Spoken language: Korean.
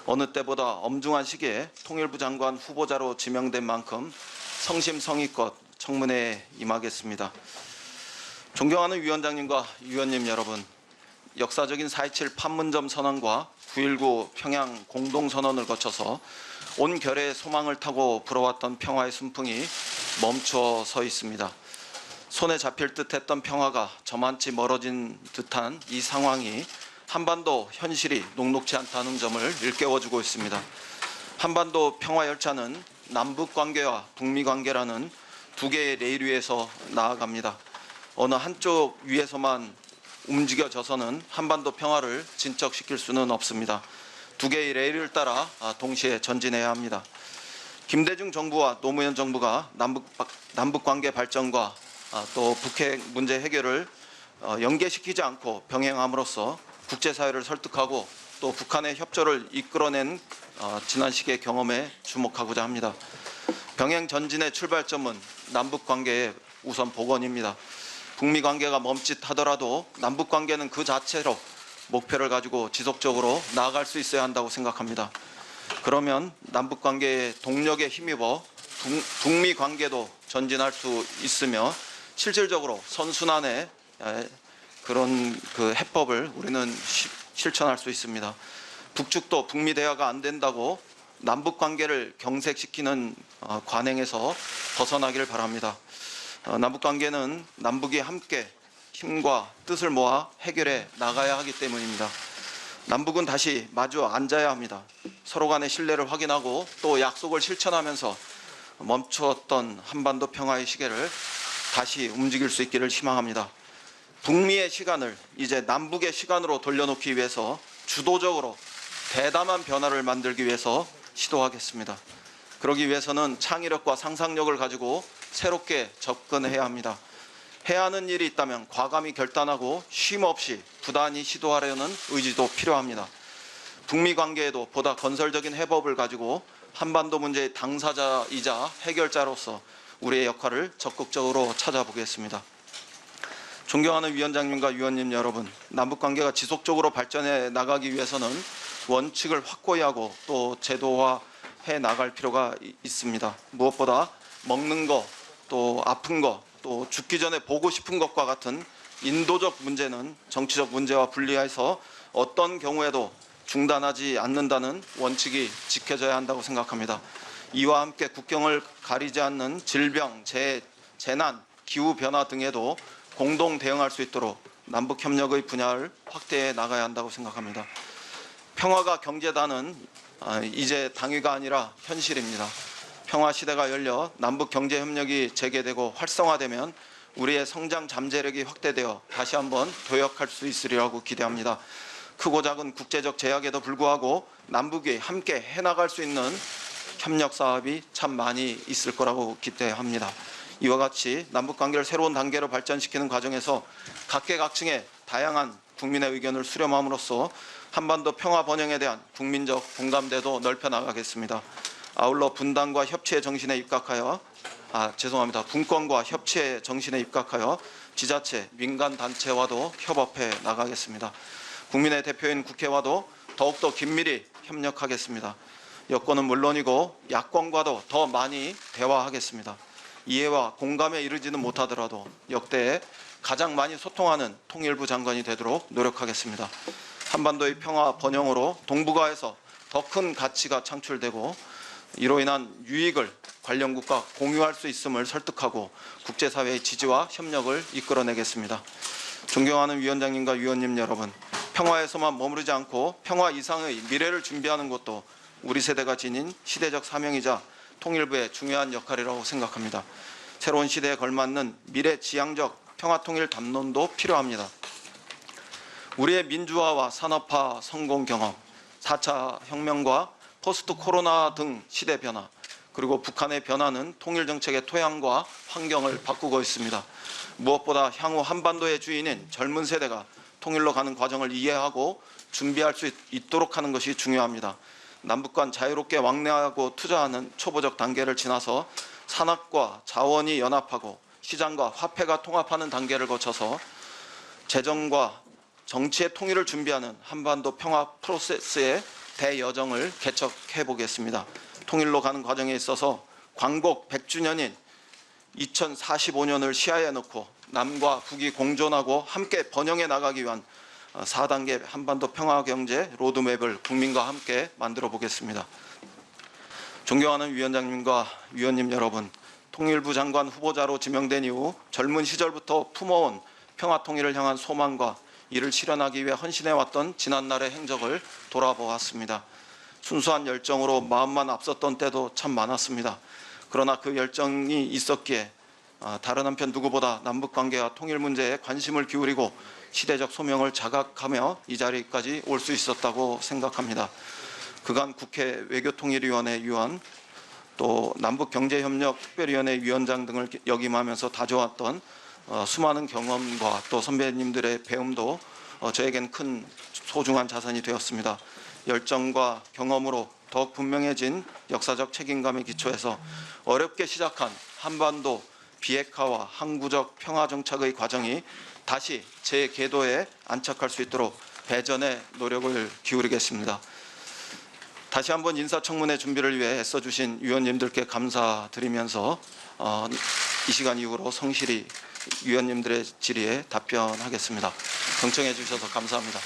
어느 때보다 엄중한 시기에 통일부 장관 후보자로 지명된 만큼 성심성의껏 청문회에 임하겠습니다. 존경하는 위원장님과 위원님 여러분, 역사적인 4.27 판문점 선언과 9.19 평양 공동선언을 거쳐서 온 결의 소망을 타고 불어왔던 평화의 순풍이 멈춰 서 있습니다. 손에 잡힐 듯했던 평화가 저만치 멀어진 듯한 이 상황이 한반도 현실이 녹록지 않다는 점을 일깨워주고 있습니다. 한반도 평화열차는 남북관계와 북미관계라는 두 개의 레일 위에서 나아갑니다. 어느 한쪽 위에서만 움직여져서는 한반도 평화를 진척시킬 수는 없습니다. 두 개의 레일을 따라 동시에 전진해야 합니다. 김대중 정부와 노무현 정부가 남북관계 발전과 또 북핵 문제 해결을 연계시키지 않고 병행함으로써 국제사회를 설득하고 또 북한의 협조를 이끌어낸 지난 시기의 경험에 주목하고자 합니다. 병행 전진의 출발점은 남북관계의 우선 복원입니다. 북미 관계가 멈칫하더라도 남북 관계는 그 자체로 목표를 가지고 지속적으로 나아갈 수 있어야 한다고 생각합니다. 그러면 남북 관계의 동력에 힘입어 북미 관계도 전진할 수 있으며 실질적으로 선순환의 그런 그 해법을 우리는 실천할 수 있습니다. 북측도 북미 대화가 안 된다고 남북 관계를 경색시키는 관행에서 벗어나기를 바랍니다. 남북관계는 남북이 함께 힘과 뜻을 모아 해결해 나가야 하기 때문입니다. 남북은 다시 마주 앉아야 합니다. 서로 간의 신뢰를 확인하고 또 약속을 실천하면서 멈추었던 한반도 평화의 시계를 다시 움직일 수 있기를 희망합니다. 북미의 시간을 이제 남북의 시간으로 돌려놓기 위해서 주도적으로 대담한 변화를 만들기 위해서 시도하겠습니다. 그러기 위해서는 창의력과 상상력을 가지고 새롭게 접근해야 합니다. 해야 하는 일이 있다면 과감히 결단하고 쉼 없이 부단히 시도하려는 의지도 필요합니다. 북미 관계에도 보다 건설적인 해법을 가지고 한반도 문제의 당사자이자 해결자로서 우리의 역할을 적극적으로 찾아보겠습니다. 존경하는 위원장님과 위원님 여러분, 남북관계가 지속적으로 발전해 나가기 위해서는 원칙을 확고히 하고 또 제도화해 나갈 필요가 있습니다. 무엇보다 먹는 거, 또 아픈 거, 또 죽기 전에 보고 싶은 것과 같은 인도적 문제는 정치적 문제와 분리해서 어떤 경우에도 중단하지 않는다는 원칙이 지켜져야 한다고 생각합니다. 이와 함께 국경을 가리지 않는 질병, 재난, 기후변화 등에도 공동 대응할 수 있도록 남북협력의 분야를 확대해 나가야 한다고 생각합니다. 평화가 경제다는 이제 당위가 아니라 현실입니다. 평화 시대가 열려 남북 경제 협력이 재개되고 활성화되면 우리의 성장 잠재력이 확대되어 다시 한번 도약할 수 있으리라고 기대합니다. 크고 작은 국제적 제약에도 불구하고 남북이 함께 해나갈 수 있는 협력 사업이 참 많이 있을 거라고 기대합니다. 이와 같이 남북 관계를 새로운 단계로 발전시키는 과정에서 각계각층의 다양한 국민의 의견을 수렴함으로써 한반도 평화 번영에 대한 국민적 공감대도 넓혀 나가겠습니다. 아울러 분단과 협치의 정신에 입각하여 분권과 협치의 정신에 입각하여 지자체, 민간 단체와도 협업해 나가겠습니다. 국민의 대표인 국회와도 더욱더 긴밀히 협력하겠습니다. 여권은 물론이고 야권과도 더 많이 대화하겠습니다. 이해와 공감에 이르지는 못하더라도 역대 가장 많이 소통하는 통일부 장관이 되도록 노력하겠습니다. 한반도의 평화 번영으로 동북아에서 더 큰 가치가 창출되고 이로 인한 유익을 관련국과 공유할 수 있음을 설득하고 국제사회의 지지와 협력을 이끌어내겠습니다. 존경하는 위원장님과 위원님 여러분, 평화에서만 머무르지 않고 평화 이상의 미래를 준비하는 것도 우리 세대가 지닌 시대적 사명이자 통일부의 중요한 역할이라고 생각합니다. 새로운 시대에 걸맞는 미래지향적 평화통일 담론도 필요합니다. 우리의 민주화와 산업화 성공 경험, 4차 혁명과 포스트 코로나 등 시대 변화, 그리고 북한의 변화는 통일 정책의 토양과 환경을 바꾸고 있습니다. 무엇보다 향후 한반도의 주인인 젊은 세대가 통일로 가는 과정을 이해하고 준비할 수 있도록 하는 것이 중요합니다. 남북 간 자유롭게 왕래하고 투자하는 초보적 단계를 지나서 산업과 자원이 연합하고 시장과 화폐가 통합하는 단계를 거쳐서 재정과 정치의 통일을 준비하는 한반도 평화 프로세스에 대여정을 개척해 보겠습니다. 통일로 가는 과정에 있어서 광복 100주년인 2045년을 시야에 놓고 남과 북이 공존하고 함께 번영해 나가기 위한 4단계 한반도 평화경제 로드맵을 국민과 함께 만들어 보겠습니다. 존경하는 위원장님과 위원님 여러분, 통일부 장관 후보자로 지명된 이후 젊은 시절부터 품어온 평화통일을 향한 소망과 이를 실현하기 위해 헌신해왔던 지난날의 행적을 돌아보았습니다. 순수한 열정으로 마음만 앞섰던 때도 참 많았습니다. 그러나 그 열정이 있었기에 다른 한편 누구보다 남북관계와 통일 문제에 관심을 기울이고 시대적 소명을 자각하며 이 자리까지 올 수 있었다고 생각합니다. 그간 국회 외교통일위원회 위원, 또 남북경제협력특별위원회 위원장 등을 역임하면서 다져왔던 수많은 경험과 또 선배님들의 배움도 저에겐 큰 소중한 자산이 되었습니다. 열정과 경험으로 더욱 분명해진 역사적 책임감에 기초해서 어렵게 시작한 한반도 비핵화와 항구적 평화 정착의 과정이 다시 제 궤도에 안착할 수 있도록 배전의 노력을 기울이겠습니다. 다시 한번 인사청문회 준비를 위해 애써주신 위원님들께 감사드리면서 이 시간 이후로 성실히 위원님들의 질의에 답변하겠습니다. 경청해 주셔서 감사합니다.